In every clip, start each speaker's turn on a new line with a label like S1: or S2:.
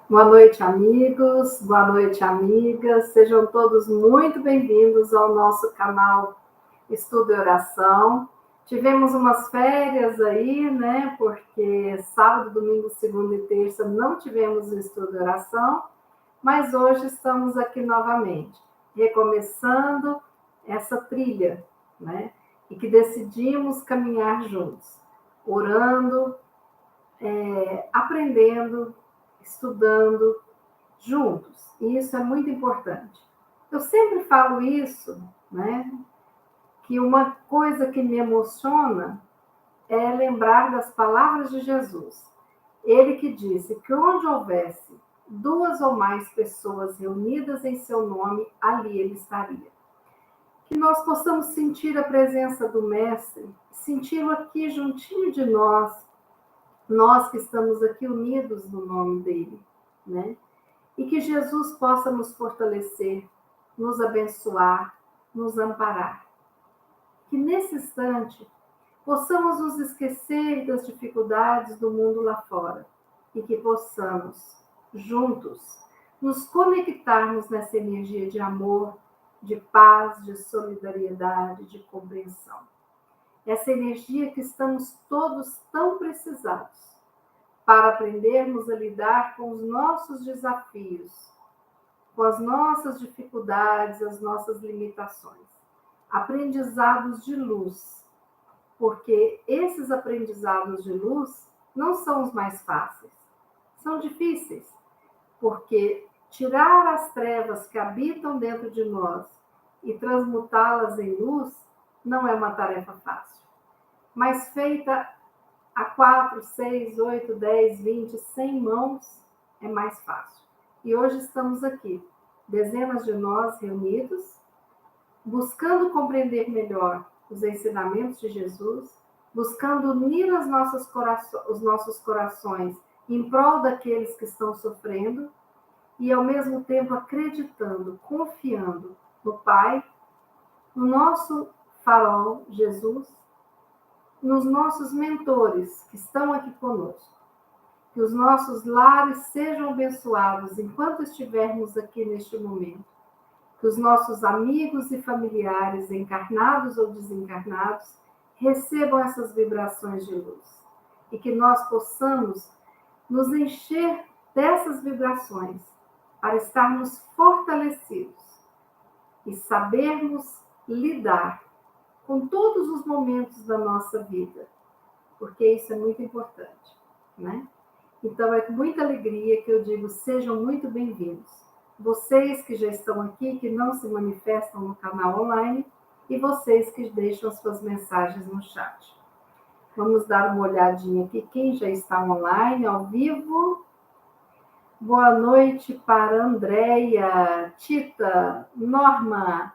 S1: Boa noite, amigos. Boa noite, amigas. Sejam todos muito bem-vindos ao nosso canal Estudo e Oração. Tivemos umas férias aí, né? Porque sábado, domingo, segunda e terça não tivemos o Estudo e Oração, mas hoje estamos aqui novamente, recomeçando essa trilha, né? E que decidimos caminhar juntos, orando, aprendendo, estudando juntos. E isso é muito importante. Eu sempre falo isso, né? Que uma coisa que me emociona é lembrar das palavras de Jesus. Ele que disse que onde houvesse duas ou mais pessoas reunidas em seu nome, ali ele estaria. Que nós possamos sentir a presença do Mestre, senti-lo aqui juntinho de nós que estamos aqui unidos no nome dele, né? E que Jesus possa nos fortalecer, nos abençoar, nos amparar. Que nesse instante possamos nos esquecer das dificuldades do mundo lá fora e que possamos, juntos, nos conectarmos nessa energia de amor, de paz, de solidariedade, de compreensão. Essa energia que estamos todos tão precisados para aprendermos a lidar com os nossos desafios, com as nossas dificuldades, as nossas limitações. Aprendizados de luz, porque esses aprendizados de luz não são os mais fáceis, são difíceis, porque tirar as trevas que habitam dentro de nós e transmutá-las em luz não é uma tarefa fácil, mas feita a 4, 6, 8, 10, 20, 100 mãos é mais fácil. E hoje estamos aqui, dezenas de nós reunidos, buscando compreender melhor os ensinamentos de Jesus, buscando unir os nossos corações em prol daqueles que estão sofrendo e, ao mesmo tempo, acreditando, confiando no Pai, no nosso farol, Jesus, nos nossos mentores que estão aqui conosco. Que os nossos lares sejam abençoados enquanto estivermos aqui neste momento. Que os nossos amigos e familiares, encarnados ou desencarnados, recebam essas vibrações de luz. E que nós possamos nos encher dessas vibrações para estarmos fortalecidos e sabermos lidar com todos os momentos da nossa vida, porque isso é muito importante, né? Então, é com muita alegria que eu digo, sejam muito bem-vindos. Vocês que já estão aqui, que não se manifestam no canal online, e vocês que deixam suas mensagens no chat. Vamos dar uma olhadinha aqui, quem já está online, ao vivo. Boa noite para Andréia, Tita, Norma,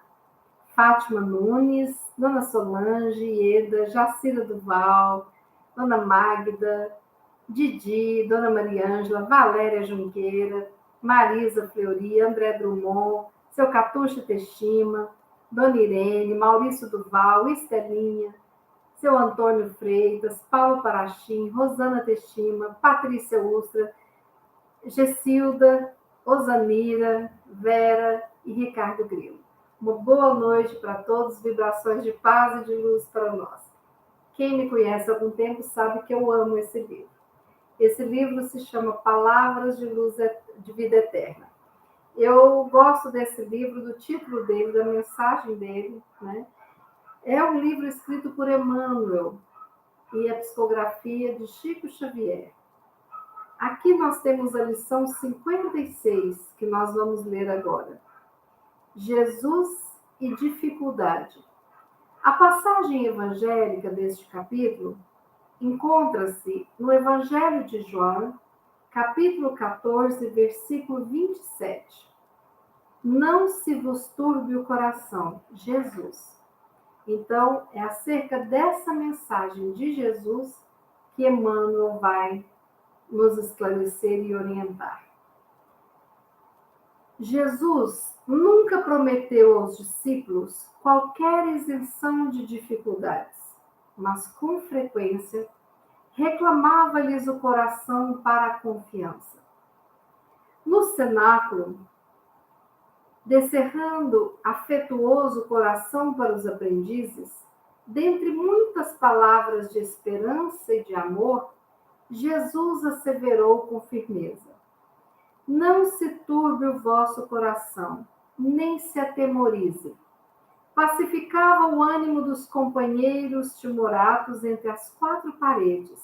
S1: Fátima Nunes, Dona Solange, Eda, Jacira Duval, Dona Magda, Didi, Dona Mariângela, Valéria Junqueira, Marisa Fleury, André Drummond, seu Catucho Teixeira, Dona Irene, Maurício Duval, Estelinha, seu Antônio Freitas, Paulo Parachim, Rosana Teixeira, Patrícia Ustra, Gessilda, Osanira, Vera e Ricardo Grilo. Uma boa noite para todos, vibrações de paz e de luz para nós. Quem me conhece há algum tempo sabe que eu amo esse livro. Esse livro se chama Palavras de Luz de Vida Eterna. Eu gosto desse livro, do título dele, da mensagem dele, né? É um livro escrito por Emmanuel e a psicografia de Chico Xavier. Aqui nós temos a lição 56, que nós vamos ler agora. Jesus e dificuldade. A passagem evangélica deste capítulo encontra-se no Evangelho de João, capítulo 14, versículo 27. Não se vos turbe o coração, Jesus. Então, é acerca dessa mensagem de Jesus que Emmanuel vai nos esclarecer e orientar. Jesus nunca prometeu aos discípulos qualquer isenção de dificuldades, mas com frequência reclamava-lhes o coração para a confiança. No cenáculo, descerrando afetuoso coração para os aprendizes, dentre muitas palavras de esperança e de amor, Jesus asseverou com firmeza: não se turbe o vosso coração, nem se atemorize. Pacificava o ânimo dos companheiros timoratos entre as quatro paredes,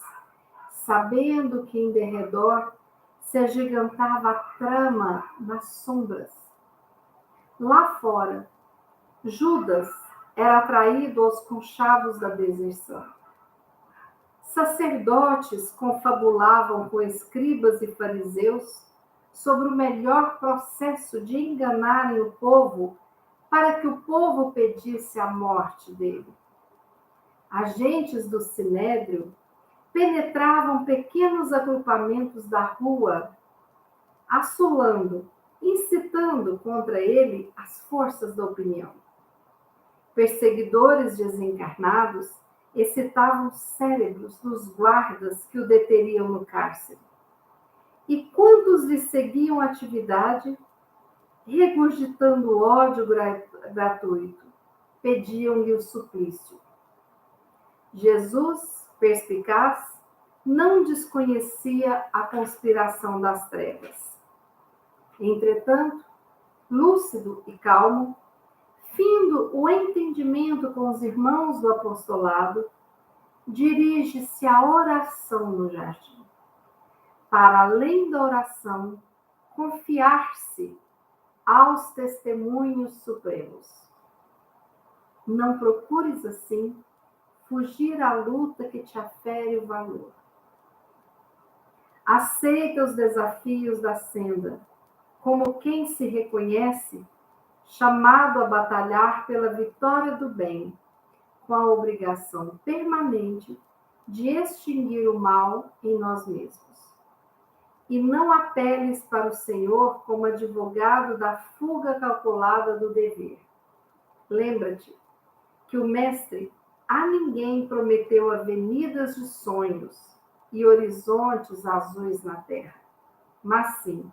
S1: sabendo que em derredor se agigantava a trama nas sombras. Lá fora, Judas era atraído aos conchavos da deserção. Sacerdotes confabulavam com escribas e fariseus sobre o melhor processo de enganarem o povo para que o povo pedisse a morte dele. Agentes do Sinédrio penetravam pequenos agrupamentos da rua, assolando, incitando contra ele as forças da opinião. Perseguidores desencarnados excitavam os cérebros dos guardas que o deteriam no cárcere. E quantos lhe seguiam a atividade, regurgitando ódio gratuito, pediam-lhe o suplício. Jesus, perspicaz, não desconhecia a conspiração das trevas. Entretanto, lúcido e calmo, findo o entendimento com os irmãos do apostolado, dirige-se à oração no jardim. Para além da oração, confiar-se aos testemunhos supremos. Não procures, assim, fugir à luta que te afere o valor. Aceita os desafios da senda, como quem se reconhece chamado a batalhar pela vitória do bem, com a obrigação permanente de extinguir o mal em nós mesmos. E não apeles para o Senhor como advogado da fuga calculada do dever. Lembra-te que o Mestre a ninguém prometeu avenidas de sonhos e horizontes azuis na terra, mas sim,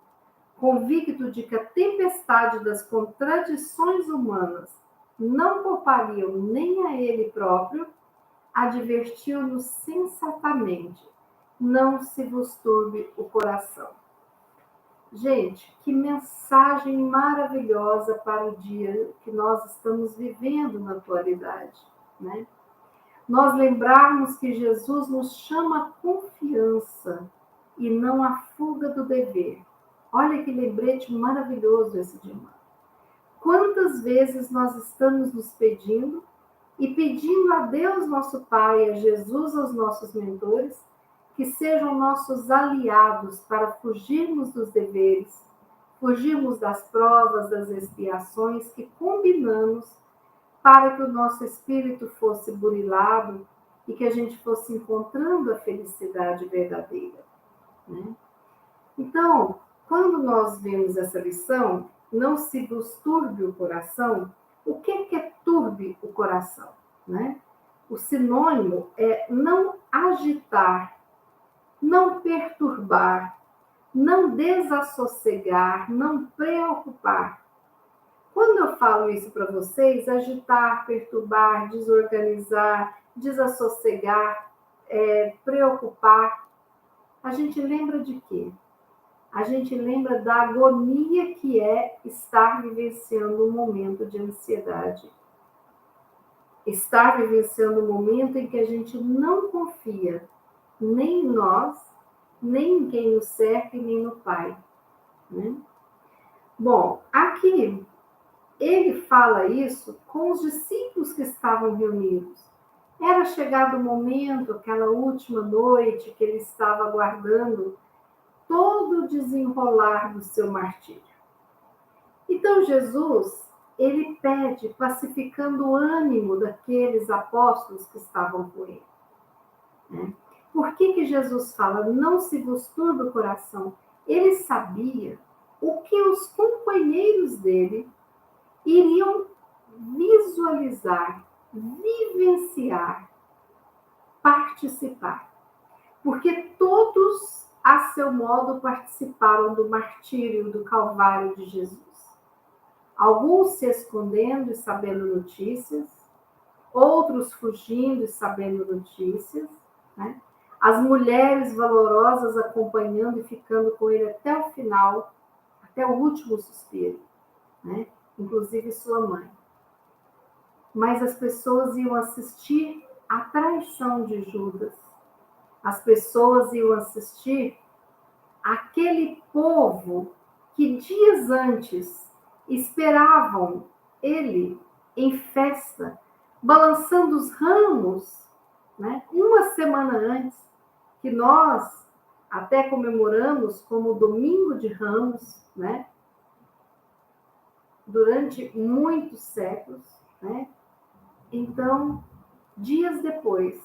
S1: convicto de que a tempestade das contradições humanas não poupariam nem a ele próprio, advertiu-nos sensatamente: não se vos turbe o coração. Gente, que mensagem maravilhosa para o dia que nós estamos vivendo na atualidade, né? Nós lembrarmos que Jesus nos chama a confiança e não a fuga do dever. Olha que lembrete maravilhoso esse de Emmanuel. Quantas vezes nós estamos nos pedindo e pedindo a Deus, nosso Pai, a Jesus, aos nossos mentores, que sejam nossos aliados para fugirmos dos deveres, fugirmos das provas, das expiações que combinamos para que o nosso espírito fosse burilado e que a gente fosse encontrando a felicidade verdadeira, né? Então, quando nós vemos essa lição, não se vos turbe o coração. O que é turbe o coração, né? O sinônimo é não agitar, não perturbar, não desassossegar, não preocupar. Quando eu falo isso para vocês, agitar, perturbar, desorganizar, desassossegar, preocupar, a gente lembra de quê? A gente lembra da agonia que é estar vivenciando um momento de ansiedade. Estar vivenciando um momento em que a gente não confia nem em nós, nem em quem nos cerca e nem no Pai, né? Bom, aqui ele fala isso com os discípulos que estavam reunidos. Era chegado o momento, aquela última noite que ele estava aguardando todo o desenrolar do seu martírio. Então Jesus, ele pede, pacificando o ânimo daqueles apóstolos que estavam com ele, né? Por que Jesus fala, não se vos turbe o coração? Ele sabia o que os companheiros dele iriam visualizar, vivenciar, participar. Porque todos a seu modo, participaram do martírio do Calvário de Jesus. Alguns se escondendo e sabendo notícias, outros fugindo e sabendo notícias, né? As mulheres valorosas acompanhando e ficando com ele até o final, até o último suspiro, né? Inclusive sua mãe. Mas as pessoas iam assistir à traição de Judas. As pessoas iam assistir aquele povo que dias antes esperavam ele em festa, balançando os ramos, né? Uma semana antes, que nós até comemoramos como Domingo de Ramos, né? Durante muitos séculos, né? Então, dias depois,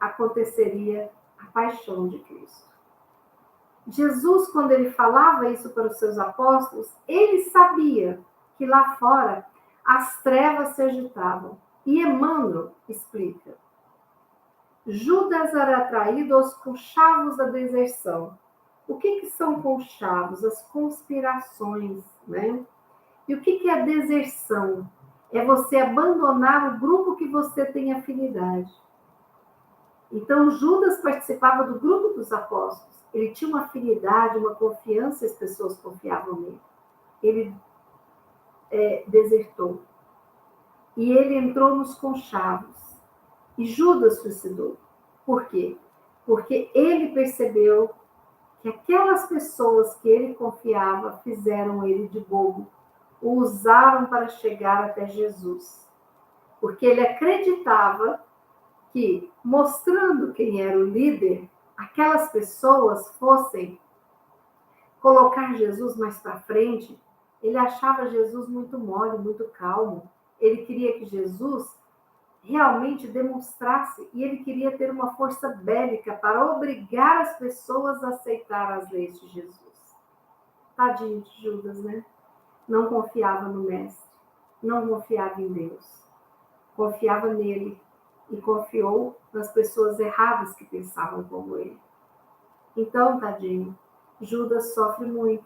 S1: aconteceria a paixão de Cristo. Jesus, quando ele falava isso para os seus apóstolos, ele sabia que lá fora as trevas se agitavam. E Emmanuel explica: Judas era traído aos conchavos da deserção. O que são conchavos? As conspirações, né? E o que é a deserção? É você abandonar o grupo que você tem afinidade. Então, Judas participava do grupo dos apóstolos. Ele tinha uma afinidade, uma confiança, as pessoas confiavam nele. Ele desertou. E ele entrou nos conchavos. E Judas suicidou. Por quê? Porque ele percebeu que aquelas pessoas que ele confiava fizeram ele de bobo. O usaram para chegar até Jesus. Porque ele acreditava que, mostrando quem era o líder, aquelas pessoas fossem colocar Jesus mais para frente. Ele achava Jesus muito mole, muito calmo. Ele queria que Jesus realmente demonstrasse, e ele queria ter uma força bélica para obrigar as pessoas a aceitar as leis de Jesus. Tadinho de Judas, né? Não confiava no mestre, não confiava em Deus. Confiava nele e confiou nas pessoas erradas que pensavam como ele. Então, tadinho, Judas sofre muito.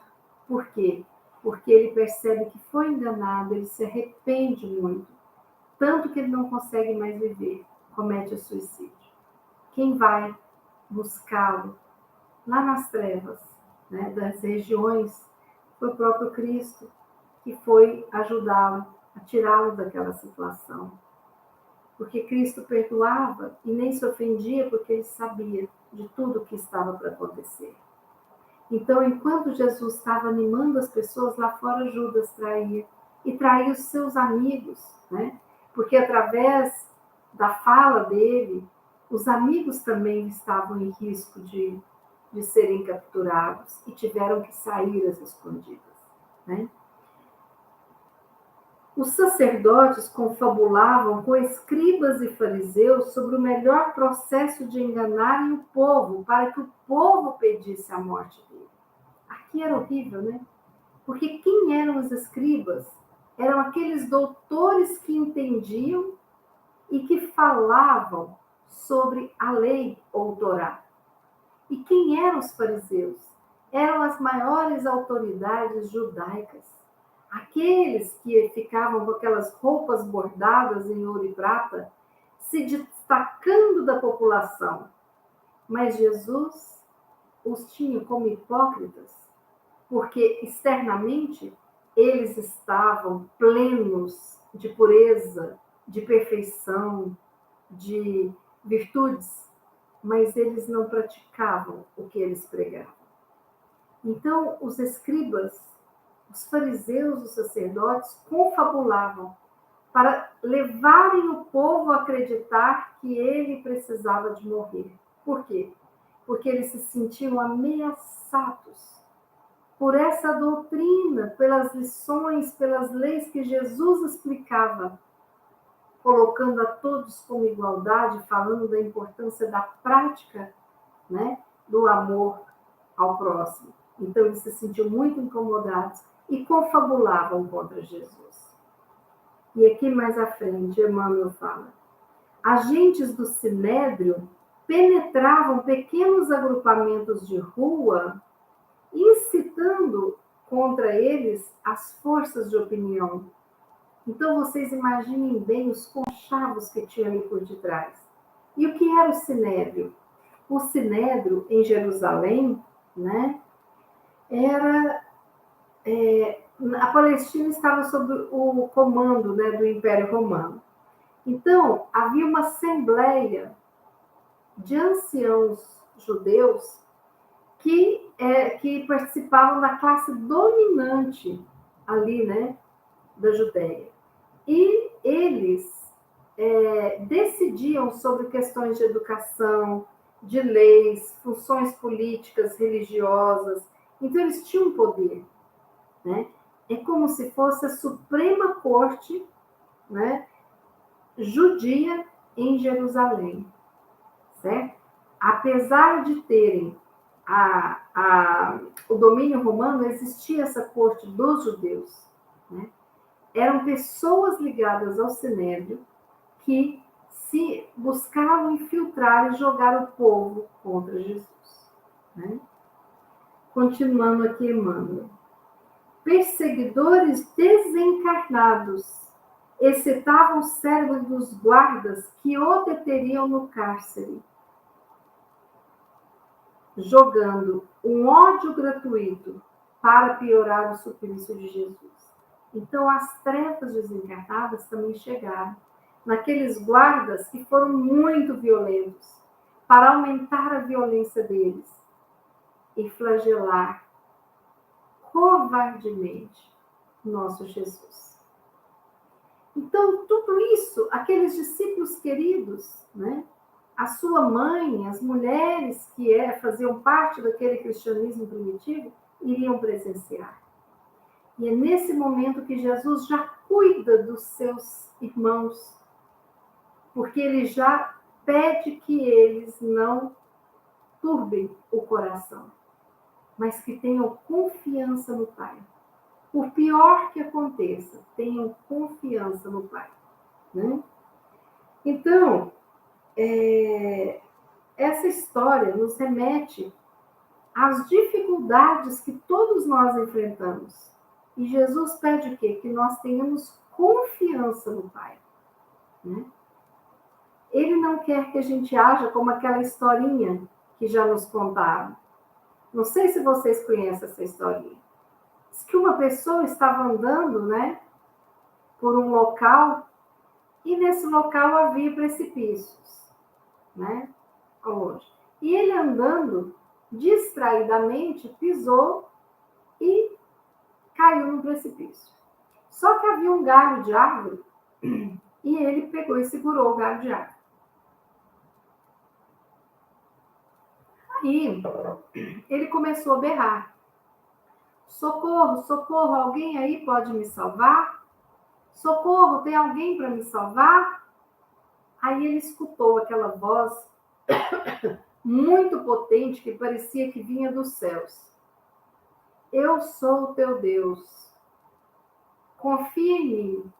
S1: Por quê? Porque ele percebe que foi enganado, ele se arrepende muito. Tanto que ele não consegue mais viver, comete o suicídio. Quem vai buscá-lo lá nas trevas, né, das regiões, foi o próprio Cristo, que foi ajudá-lo, a tirá-lo daquela situação. Porque Cristo perdoava e nem se ofendia, porque ele sabia de tudo o que estava para acontecer. Então, enquanto Jesus estava animando as pessoas, lá fora Judas traía. E traía os seus amigos, né? Porque através da fala dele, os amigos também estavam em risco de serem capturados e tiveram que sair às escondidas, né? Os sacerdotes confabulavam com escribas e fariseus sobre o melhor processo de enganarem o povo, para que o povo pedisse a morte dele. Aqui era horrível, né? Porque quem eram os escribas? Eram aqueles doutores que entendiam e que falavam sobre a lei ou Torá. E quem eram os fariseus? Eram as maiores autoridades judaicas. Aqueles que ficavam com aquelas roupas bordadas em ouro e prata, se destacando da população. Mas Jesus os tinha como hipócritas, porque externamente eles estavam plenos de pureza, de perfeição, de virtudes, mas eles não praticavam o que eles pregavam. Então, os escribas, os fariseus, os sacerdotes, confabulavam para levarem o povo a acreditar que ele precisava de morrer. Por quê? Porque eles se sentiam ameaçados por essa doutrina, pelas lições, pelas leis que Jesus explicava, colocando a todos como igualdade, falando da importância da prática, né, do amor ao próximo. Então, eles se sentiam muito incomodados e confabulavam contra Jesus. E aqui mais à frente, Emmanuel fala: agentes do Sinédrio penetravam pequenos agrupamentos de rua, incitando contra eles as forças de opinião. Então, vocês imaginem bem os conchavos que tinha ali por detrás. E o que era o Sinédrio? O Sinédrio, em Jerusalém, né, era... a Palestina estava sob o comando, né, do Império Romano. Então, havia uma assembleia de anciãos judeus que participavam da classe dominante ali, né, da Judéia. E eles decidiam sobre questões de educação, de leis, funções políticas, religiosas. Então, eles tinham poder, né? É como se fosse a Suprema Corte, né, judia em Jerusalém, certo? Apesar de terem o domínio romano, existia essa corte dos judeus, né? Eram pessoas ligadas ao Sinédrio que se buscavam infiltrar e jogar o povo contra Jesus, né? Continuando aqui, Emmanuel. Perseguidores desencarnados excitavam o cérebro dos guardas que o deteriam no cárcere, jogando um ódio gratuito para piorar o suplício de Jesus. Então, as trevas desencarnadas também chegaram naqueles guardas que foram muito violentos, para aumentar a violência deles e flagelar covardemente nosso Jesus. Então, tudo isso, aqueles discípulos queridos, né? A sua mãe, as mulheres que faziam parte daquele cristianismo primitivo, iriam presenciar. E é nesse momento que Jesus já cuida dos seus irmãos, porque ele já pede que eles não turbem o coração, mas que tenham confiança no Pai. Por pior que aconteça, tenham confiança no Pai, né? Então, essa história nos remete às dificuldades que todos nós enfrentamos. E Jesus pede o quê? Que nós tenhamos confiança no Pai, né? Ele não quer que a gente haja como aquela historinha que já nos contaram. Não sei se vocês conhecem essa historinha. Diz que uma pessoa estava andando, né, por um local, e nesse local havia precipícios, né, longe. E ele andando, distraidamente, pisou e caiu no precipício. Só que havia um galho de árvore, e ele pegou e segurou o galho de árvore. Aí, ele começou a berrar. Socorro, socorro, alguém aí pode me salvar? Socorro, tem alguém para me salvar? Aí ele escutou aquela voz muito potente que parecia que vinha dos céus. Eu sou o teu Deus. Confia em mim.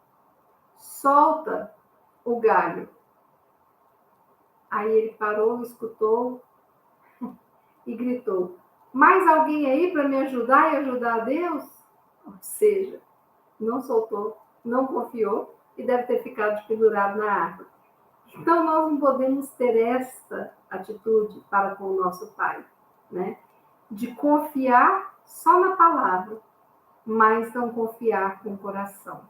S1: Solta o galho. Aí ele parou, escutou e gritou: mais alguém aí para me ajudar e ajudar a Deus? Ou seja, não soltou, não confiou e deve ter ficado pendurado na árvore. Então, nós não podemos ter esta atitude para com o nosso Pai, né? De confiar só na palavra, mas não confiar com o coração,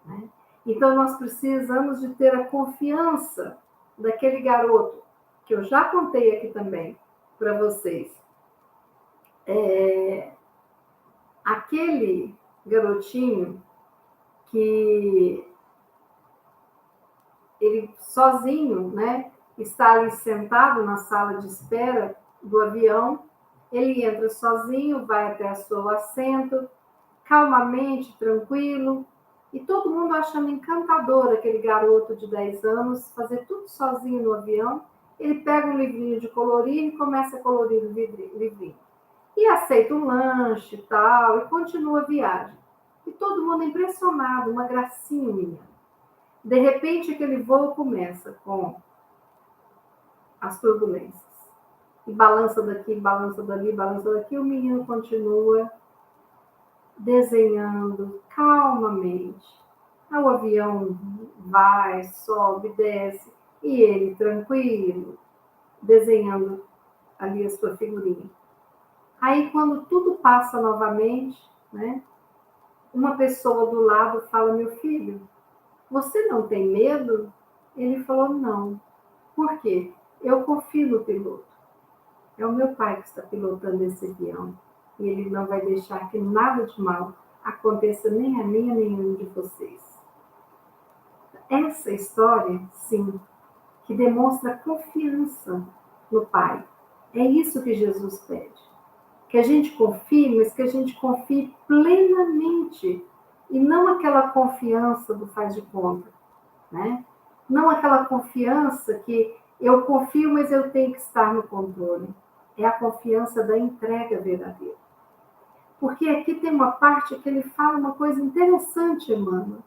S1: né? Então, nós precisamos de ter a confiança daquele garoto, que eu já contei aqui também para vocês. Aquele garotinho que ele sozinho, né, está ali sentado na sala de espera do avião, ele entra sozinho, vai até o seu assento, calmamente, tranquilo, e todo mundo achando encantador aquele garoto de 10 anos, fazer tudo sozinho no avião. Ele pega um livrinho de colorir e começa a colorir o livrinho. E aceita um lanche e tal, e continua a viagem. E todo mundo impressionado, uma gracinha. De repente, aquele voo começa com as turbulências. E balança daqui, balança dali, balança daqui, o menino continua desenhando calmamente. O avião vai, sobe, desce, e ele tranquilo, desenhando ali a sua figurinha. Aí, quando tudo passa novamente, né, uma pessoa do lado fala: meu filho, você não tem medo? Ele falou: não. Por quê? Eu confio no piloto. É o meu pai que está pilotando esse avião. E ele não vai deixar que nada de mal aconteça nem a mim, nem a nenhum de vocês. Essa história, sim, que demonstra confiança no Pai. É isso que Jesus pede. Que a gente confie, mas que a gente confie plenamente. E não aquela confiança do faz de conta, né? Não aquela confiança que eu confio, mas eu tenho que estar no controle. É a confiança da entrega verdadeira. Porque aqui tem uma parte que ele fala uma coisa interessante, Emmanuel.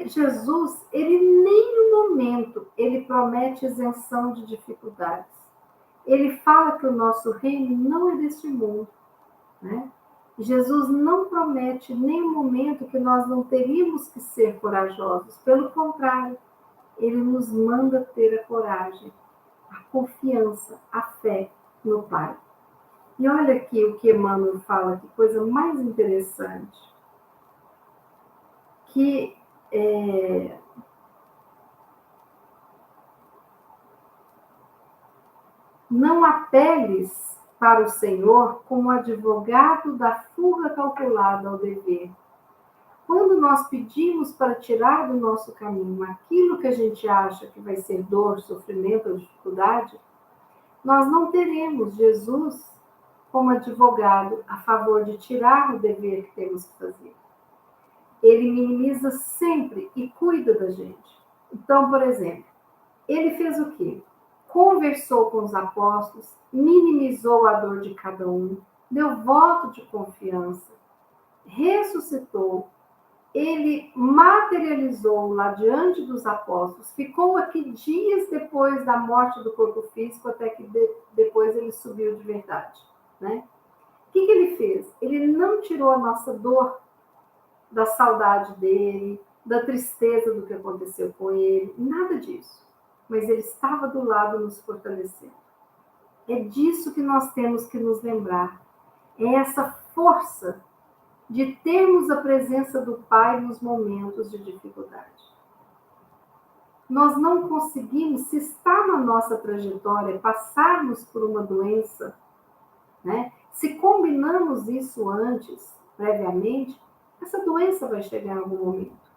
S1: Jesus, ele em nenhum momento, ele promete isenção de dificuldades. Ele fala que o nosso reino não é deste mundo, né? Jesus não promete em nenhum momento que nós não teríamos que ser corajosos. Pelo contrário, ele nos manda ter a coragem, a confiança, a fé no Pai. E olha aqui o que Emmanuel fala, que coisa mais interessante. Que não apeles para o Senhor como advogado da fuga calculada ao dever. Quando nós pedimos para tirar do nosso caminho aquilo que a gente acha que vai ser dor, sofrimento ou dificuldade, nós não teremos Jesus como advogado a favor de tirar o dever que temos que fazer. Ele minimiza sempre e cuida da gente. Então, por exemplo, ele fez o quê? Conversou com os apóstolos, minimizou a dor de cada um, deu voto de confiança, ressuscitou, ele materializou lá diante dos apóstolos, ficou aqui dias depois da morte do corpo físico, até que depois ele subiu de verdade, né? O que ele fez? Ele não tirou a nossa dor da saudade dele, da tristeza do que aconteceu com ele, nada disso. Mas ele estava do lado nos fortalecendo. É disso que nós temos que nos lembrar. É essa força de termos a presença do Pai nos momentos de dificuldade. Nós não conseguimos, se está na nossa trajetória, passarmos por uma doença, né? Se combinamos isso antes, previamente, essa doença vai chegar em algum momento.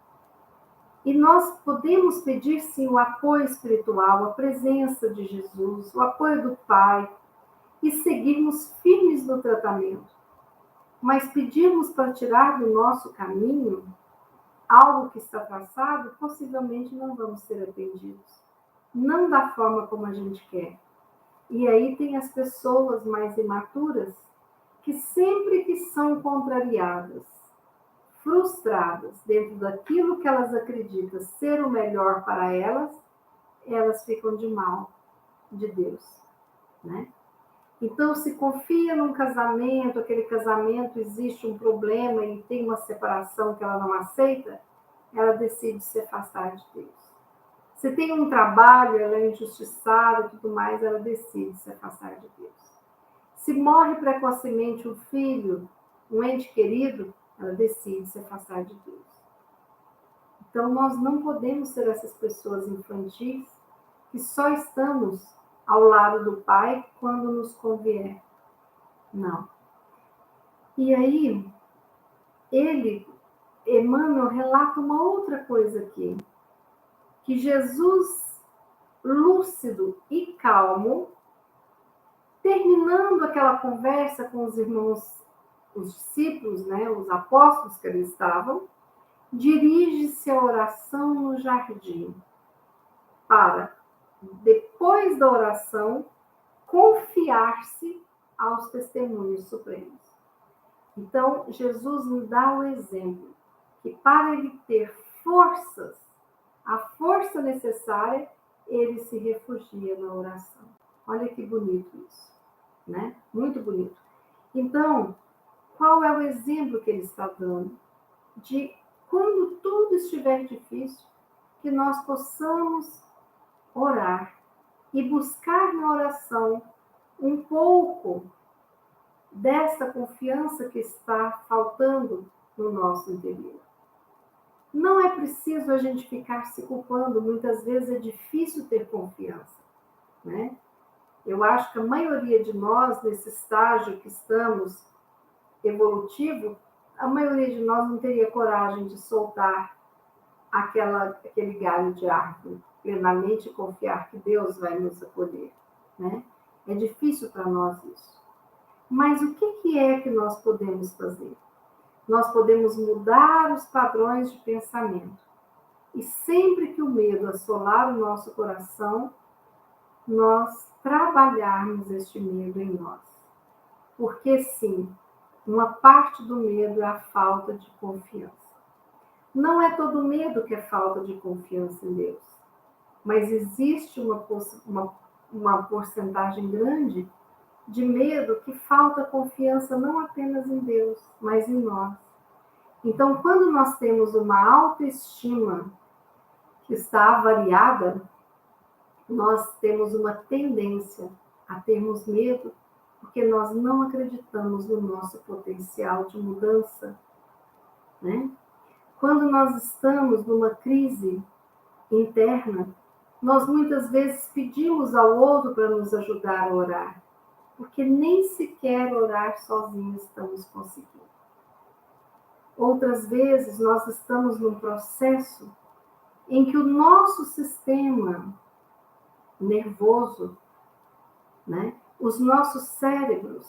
S1: E nós podemos pedir, sim, o apoio espiritual, a presença de Jesus, o apoio do Pai, e seguirmos firmes no tratamento. Mas pedirmos para tirar do nosso caminho algo que está traçado, possivelmente não vamos ser atendidos. Não da forma como a gente quer. E aí tem as pessoas mais imaturas que sempre que são contrariadas, frustradas dentro daquilo que elas acreditam ser o melhor para elas, elas ficam de mal de Deus, né? Então, se confia num casamento, aquele casamento existe um problema e tem uma separação que ela não aceita, ela decide se afastar de Deus. Se tem um trabalho, ela é injustiçada e tudo mais, ela decide se afastar de Deus. Se morre precocemente um filho, um ente querido, ela decide se afastar de Deus. Então, nós não podemos ser essas pessoas infantis que só estamos ao lado do Pai quando nos convier. Não. E aí, Emmanuel relata uma outra coisa aqui, que Jesus, lúcido e calmo, terminando aquela conversa com os irmãos, os discípulos, né, os apóstolos que ali estavam, dirige-se à oração no jardim, para, depois da oração, confiar-se aos testemunhos supremos. Então, Jesus nos dá o exemplo que para ele ter forças, a força necessária, ele se refugia na oração. Olha que bonito isso, né? Muito bonito. Então, qual é o exemplo que ele está dando? De quando tudo estiver difícil, que nós possamos orar e buscar na oração um pouco dessa confiança que está faltando no nosso interior. Não é preciso a gente ficar se culpando, muitas vezes é difícil ter confiança, né? Eu acho que a maioria de nós, nesse estágio que estamos evolutivo, a maioria de nós não teria coragem de soltar aquele galho de árvore, plenamente confiar que Deus vai nos acolher, né? É difícil para nós isso. Mas o que é que nós podemos fazer? Nós podemos mudar os padrões de pensamento. E sempre que o medo assolar o nosso coração, nós trabalharmos este medo em nós. Porque sim, uma parte do medo é a falta de confiança. Não é todo medo que é falta de confiança em Deus, mas existe uma porcentagem grande de medo que falta confiança não apenas em Deus, mas em nós. Então, quando nós temos uma autoestima que está avariada, nós temos uma tendência a termos medo, porque nós não acreditamos no nosso potencial de mudança, né? Quando nós estamos numa crise interna, nós muitas vezes pedimos ao outro para nos ajudar a orar, porque nem sequer orar sozinhos estamos conseguindo. Outras vezes nós estamos num processo em que o nosso sistema nervoso, né, os nossos cérebros,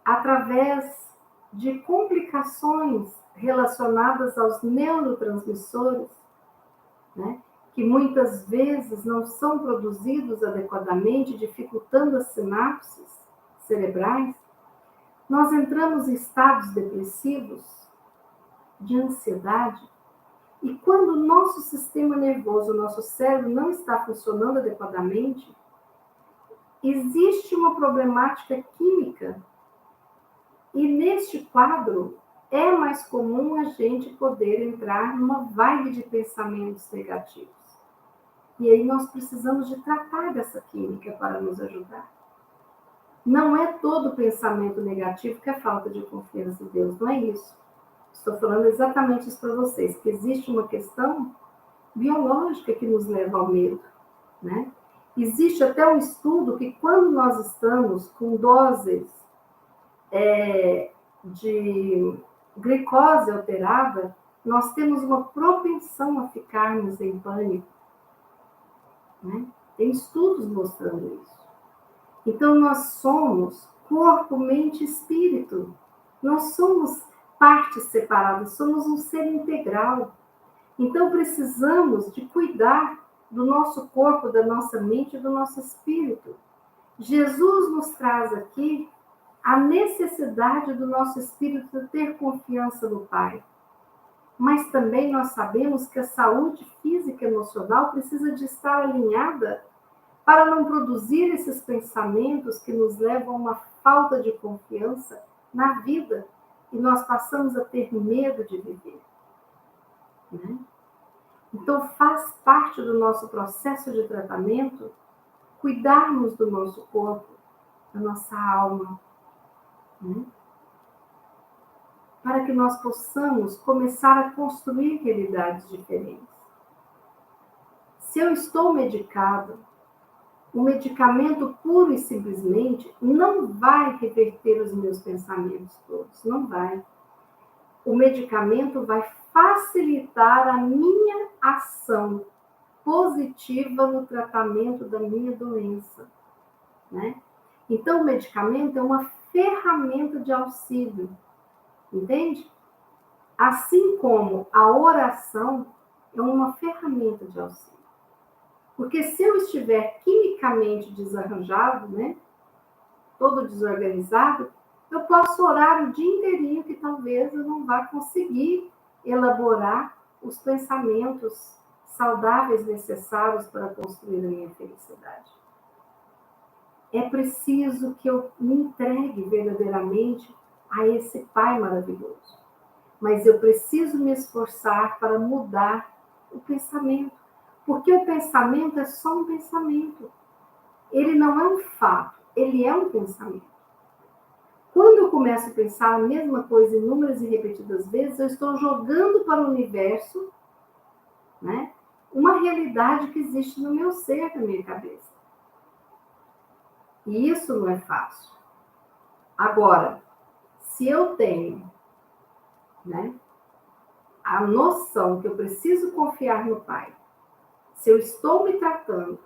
S1: através de complicações relacionadas aos neurotransmissores, né, que muitas vezes não são produzidos adequadamente, dificultando as sinapses cerebrais, nós entramos em estados depressivos, de ansiedade, e quando o nosso sistema nervoso, o nosso cérebro não está funcionando adequadamente, existe uma problemática química, e neste quadro é mais comum a gente poder entrar numa vibe de pensamentos negativos. E aí nós precisamos de tratar dessa química para nos ajudar. Não é todo pensamento negativo que é falta de confiança em Deus, não é isso. Estou falando exatamente isso para vocês, que existe uma questão biológica que nos leva ao medo, né? Existe até um estudo que quando nós estamos com doses de glicose alterada, nós temos uma propensão a ficarmos em pânico, né? Tem estudos mostrando isso. Então, nós somos corpo, mente e espírito. Nós somos partes separadas, somos um ser integral. Então, precisamos de cuidar do nosso corpo, da nossa mente e do nosso espírito. Jesus nos traz aqui a necessidade do nosso espírito ter confiança no Pai. Mas também nós sabemos que a saúde física e emocional precisa de estar alinhada para não produzir esses pensamentos que nos levam a uma falta de confiança na vida e nós passamos a ter medo de viver, né? Então, faz parte do nosso processo de tratamento cuidarmos do nosso corpo, da nossa alma, né? Para que nós possamos começar a construir realidades diferentes. Se eu estou medicado, o medicamento puro e simplesmente não vai reverter os meus pensamentos todos, não vai. O medicamento vai facilitar a minha ação positiva no tratamento da minha doença, né? Então, o medicamento é uma ferramenta de auxílio, entende? Assim como a oração é uma ferramenta de auxílio. Porque se eu estiver quimicamente desarranjado, né, todo desorganizado, eu posso orar o dia inteirinho que talvez eu não vá conseguir elaborar os pensamentos saudáveis necessários para construir a minha felicidade. É preciso que eu me entregue verdadeiramente a esse Pai maravilhoso. Mas eu preciso me esforçar para mudar o pensamento. Porque o pensamento é só um pensamento. Ele não é um fato, ele é um pensamento. Quando eu começo a pensar a mesma coisa inúmeras e repetidas vezes, eu estou jogando para o universo, né, uma realidade que existe no meu ser, na minha cabeça. E isso não é fácil. Agora, se eu tenho, né, a noção que eu preciso confiar no Pai, se eu estou me tratando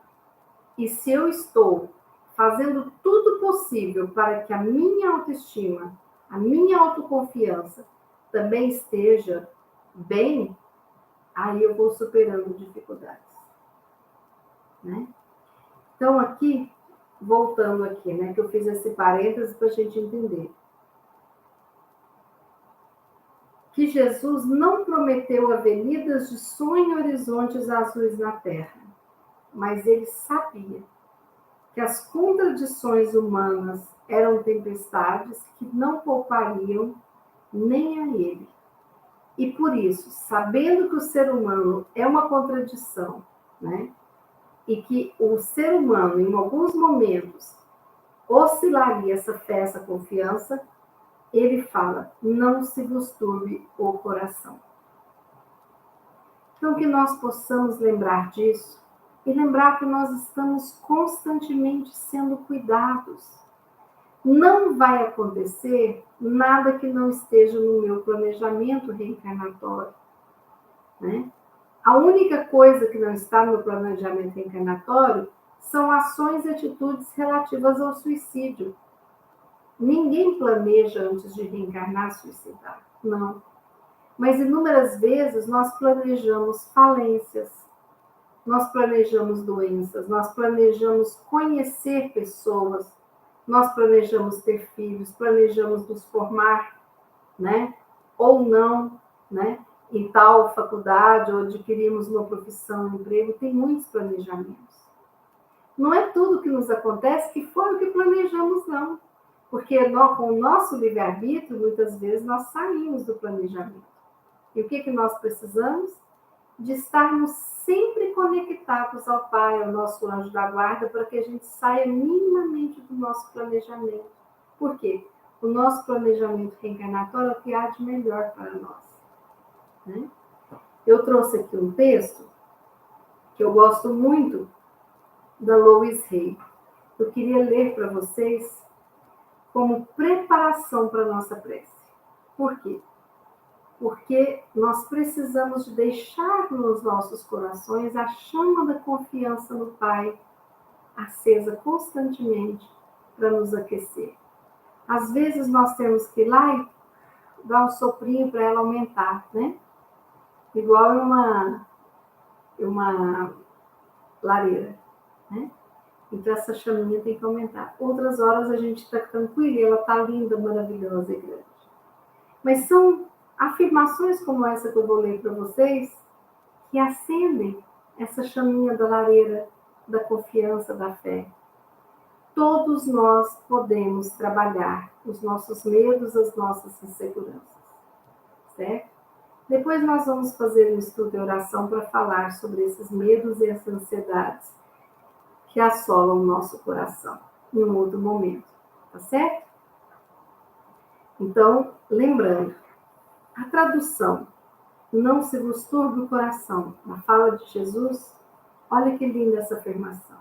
S1: e se eu estou fazendo tudo possível para que a minha autoestima, a minha autoconfiança também esteja bem, aí eu vou superando dificuldades, né? Então aqui, voltando aqui, né, que eu fiz esse parênteses para a gente entender. Que Jesus não prometeu avenidas de sonho e horizontes azuis na terra, mas ele sabia que as contradições humanas eram tempestades que não poupariam nem a ele. E por isso, sabendo que o ser humano é uma contradição, né? E que o ser humano, em alguns momentos, oscilaria essa fé, essa confiança, ele fala, não se vos turbe o coração. Então, que nós possamos lembrar disso e lembrar que nós estamos constantemente sendo cuidados. Não vai acontecer nada que não esteja no meu planejamento reencarnatório, né? A única coisa que não está no meu planejamento reencarnatório são ações e atitudes relativas ao suicídio. Ninguém planeja antes de reencarnar suicidar, não. Mas inúmeras vezes nós planejamos falências, nós planejamos doenças, nós planejamos conhecer pessoas, nós planejamos ter filhos, planejamos nos formar, né? Ou não, né? Em tal faculdade, ou adquirimos uma profissão, um emprego, tem muitos planejamentos. Não é tudo que nos acontece que foi o que planejamos, não. Porque nós, com o nosso livre-arbítrio, muitas vezes nós saímos do planejamento. E o que nós precisamos? De estarmos sempre conectados ao Pai, ao nosso anjo da guarda, para que a gente saia minimamente do nosso planejamento. Por quê? O nosso planejamento reencarnatório é o que há de melhor para nós, né? Eu trouxe aqui um texto que eu gosto muito, da Louise Hay. Eu queria ler para vocês como preparação para a nossa prece. Por quê? Porque nós precisamos de deixar nos nossos corações a chama da confiança no Pai acesa constantemente para nos aquecer. Às vezes nós temos que ir lá e dar um soprinho para ela aumentar, né? Igual uma lareira, né? Então essa chaminha tem que aumentar. Outras horas a gente está tranquila e ela está linda, maravilhosa e grande. Mas são afirmações como essa que eu vou ler para vocês que acendem essa chaminha da lareira, da confiança, da fé. Todos nós podemos trabalhar os nossos medos, as nossas inseguranças, certo? Depois nós vamos fazer um estudo de oração para falar sobre esses medos e essas ansiedades que assolam o nosso coração em um outro momento, tá certo? Então, lembrando, a tradução, não se vos turbe o coração, na fala de Jesus, olha que linda essa afirmação.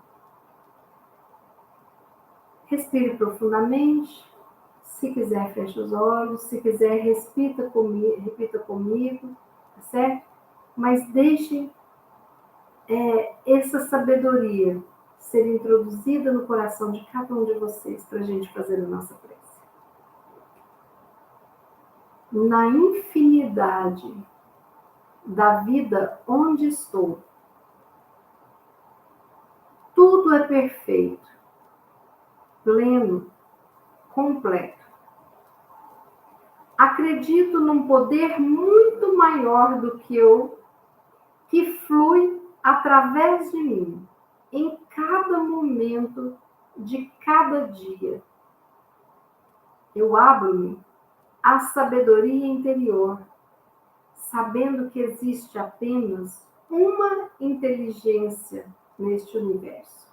S1: Respire profundamente, se quiser feche os olhos, se quiser repita comigo, tá certo? Mas deixe essa sabedoria ser introduzida no coração de cada um de vocês para a gente fazer a nossa prece. Na infinidade da vida onde estou, tudo é perfeito, pleno, completo. Acredito num poder muito maior do que eu, que flui através de mim, em cada momento de cada dia. Eu abro-me à sabedoria interior, sabendo que existe apenas uma inteligência neste universo.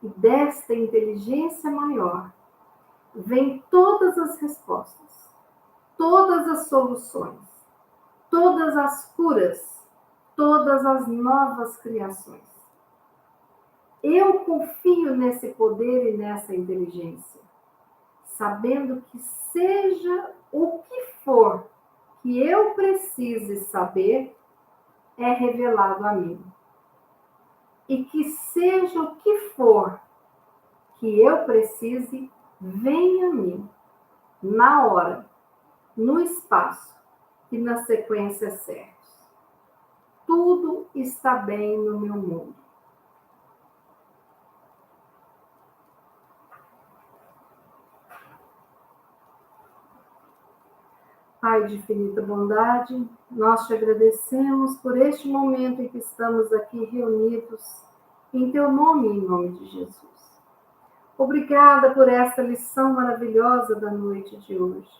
S1: E desta inteligência maior vêm todas as respostas, todas as soluções, todas as curas, todas as novas criações. Eu confio nesse poder e nessa inteligência, sabendo que seja o que for que eu precise saber, é revelado a mim. E que seja o que for que eu precise, venha a mim, na hora, no espaço e na sequência certa. Tudo está bem no meu mundo. Pai de infinita bondade, nós te agradecemos por este momento em que estamos aqui reunidos em teu nome e em nome de Jesus. Obrigada por esta lição maravilhosa da noite de hoje.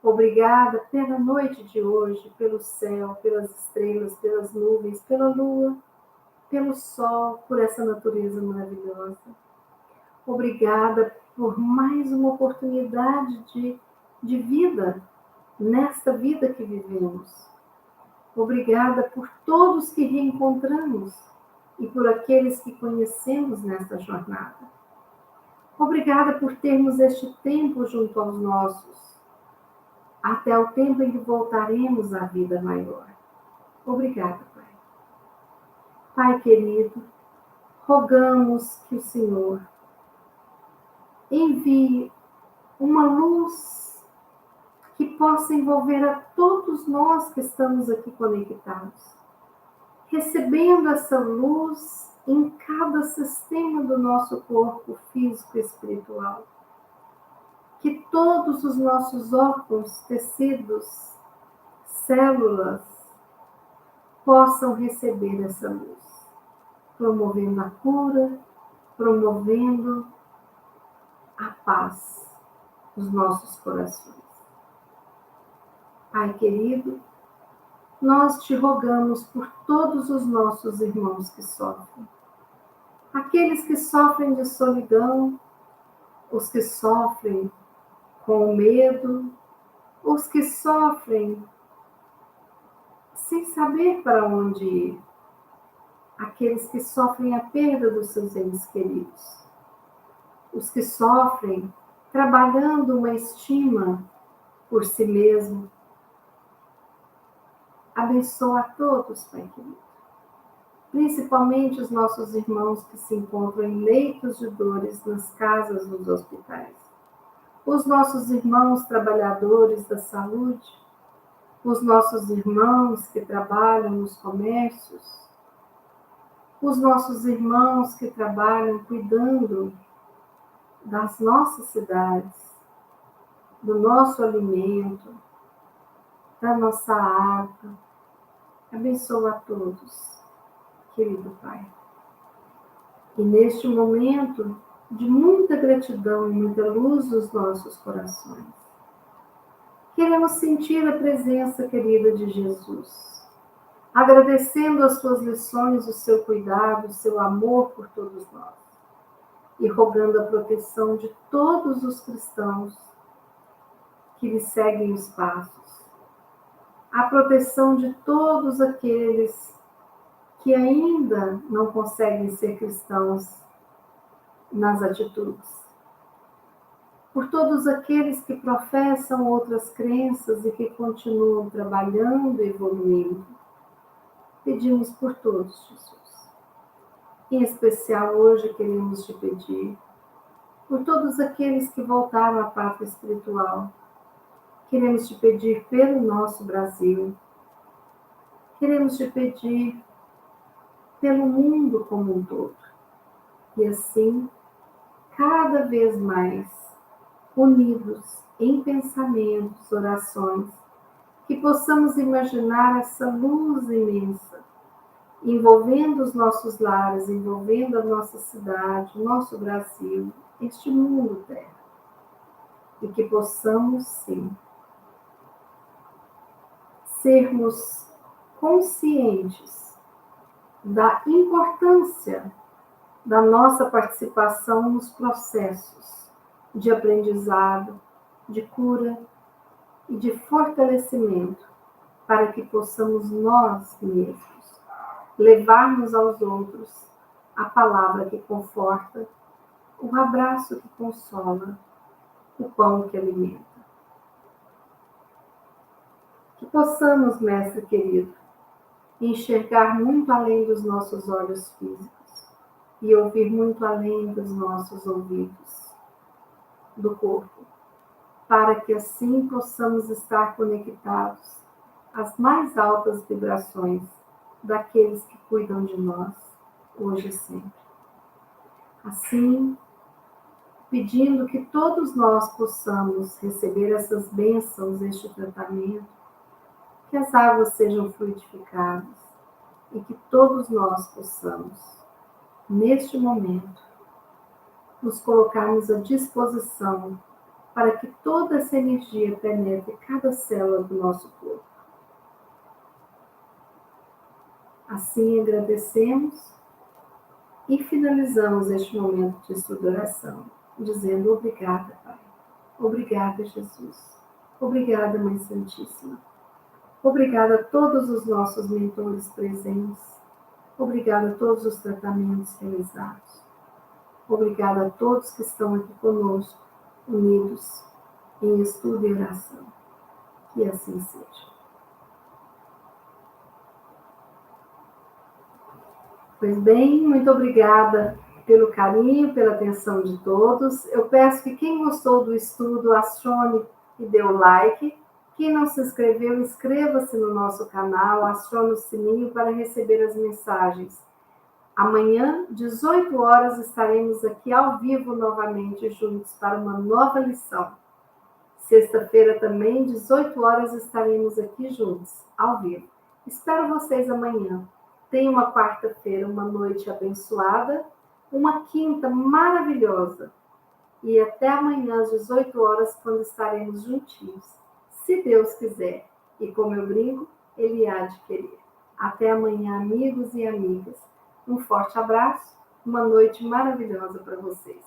S1: Obrigada pela noite de hoje, pelo céu, pelas estrelas, pelas nuvens, pela lua, pelo sol, por essa natureza maravilhosa. Obrigada por mais uma oportunidade de vida, nesta vida que vivemos. Obrigada por todos que reencontramos e por aqueles que conhecemos nesta jornada. Obrigada por termos este tempo junto aos nossos, até o tempo em que voltaremos à vida maior. Obrigada, Pai. Pai querido, rogamos que o Senhor envie uma luz que possa envolver a todos nós que estamos aqui conectados, recebendo essa luz em cada sistema do nosso corpo físico e espiritual. Que todos os nossos órgãos, tecidos, células possam receber essa luz, promovendo a cura, promovendo a paz nos nossos corações. Pai querido, nós te rogamos por todos os nossos irmãos que sofrem. Aqueles que sofrem de solidão, os que sofrem com medo, os que sofrem sem saber para onde ir, aqueles que sofrem a perda dos seus entes queridos, os que sofrem trabalhando uma estima por si mesmo. Abençoa a todos, Pai querido, principalmente os nossos irmãos que se encontram em leitos de dores nas casas dos hospitais, os nossos irmãos trabalhadores da saúde, os nossos irmãos que trabalham nos comércios, os nossos irmãos que trabalham cuidando das nossas cidades, do nosso alimento, da nossa água. Abençoa a todos, querido Pai. E neste momento de muita gratidão e muita luz nos nossos corações, queremos sentir a presença querida de Jesus, agradecendo as suas lições, o seu cuidado, o seu amor por todos nós, e rogando a proteção de todos os cristãos que lhe seguem os passos, a proteção de todos aqueles que ainda não conseguem ser cristãos nas atitudes, por todos aqueles que professam outras crenças e que continuam trabalhando e evoluindo. Pedimos por todos, Jesus. Em especial hoje queremos te pedir por todos aqueles que voltaram à pátria espiritual. Queremos te pedir pelo nosso Brasil. Queremos te pedir pelo mundo como um todo. E assim, cada vez mais unidos em pensamentos, orações, que possamos imaginar essa luz imensa envolvendo os nossos lares, envolvendo a nossa cidade, o nosso Brasil, este mundo Terra. E que possamos, sim, sermos conscientes da importância da nossa participação nos processos de aprendizado, de cura e de fortalecimento, para que possamos nós mesmos levarmos aos outros a palavra que conforta, o abraço que consola, o pão que alimenta. Que possamos, Mestre querido, enxergar muito além dos nossos olhos físicos e ouvir muito além dos nossos ouvidos, do corpo, para que assim possamos estar conectados às mais altas vibrações daqueles que cuidam de nós, hoje e sempre. Assim, pedindo que todos nós possamos receber essas bênçãos, este tratamento, que as águas sejam fluidificadas e que todos nós possamos, neste momento, nos colocarmos à disposição para que toda essa energia penetre cada célula do nosso corpo. Assim agradecemos e finalizamos este momento de estudo e oração, dizendo obrigada, Pai. Obrigada, Jesus. Obrigada, Mãe Santíssima. Obrigada a todos os nossos mentores presentes. Obrigada a todos os tratamentos realizados. Obrigada a todos que estão aqui conosco, unidos em estudo e oração. Que assim seja. Pois bem, muito obrigada pelo carinho, pela atenção de todos. Eu peço que quem gostou do estudo, acione e dê o like. Quem não se inscreveu, inscreva-se no nosso canal, acione o sininho para receber as mensagens. Amanhã, 18 horas, estaremos aqui ao vivo novamente juntos para uma nova lição. Sexta-feira também, 18 horas, estaremos aqui juntos, ao vivo. Espero vocês amanhã. Tenha uma quarta-feira, uma noite abençoada, uma quinta maravilhosa. E até amanhã às 18 horas, quando estaremos juntinhos. Se Deus quiser. E como eu brinco, Ele há de querer. Até amanhã, amigos e amigas. Um forte abraço, uma noite maravilhosa para vocês.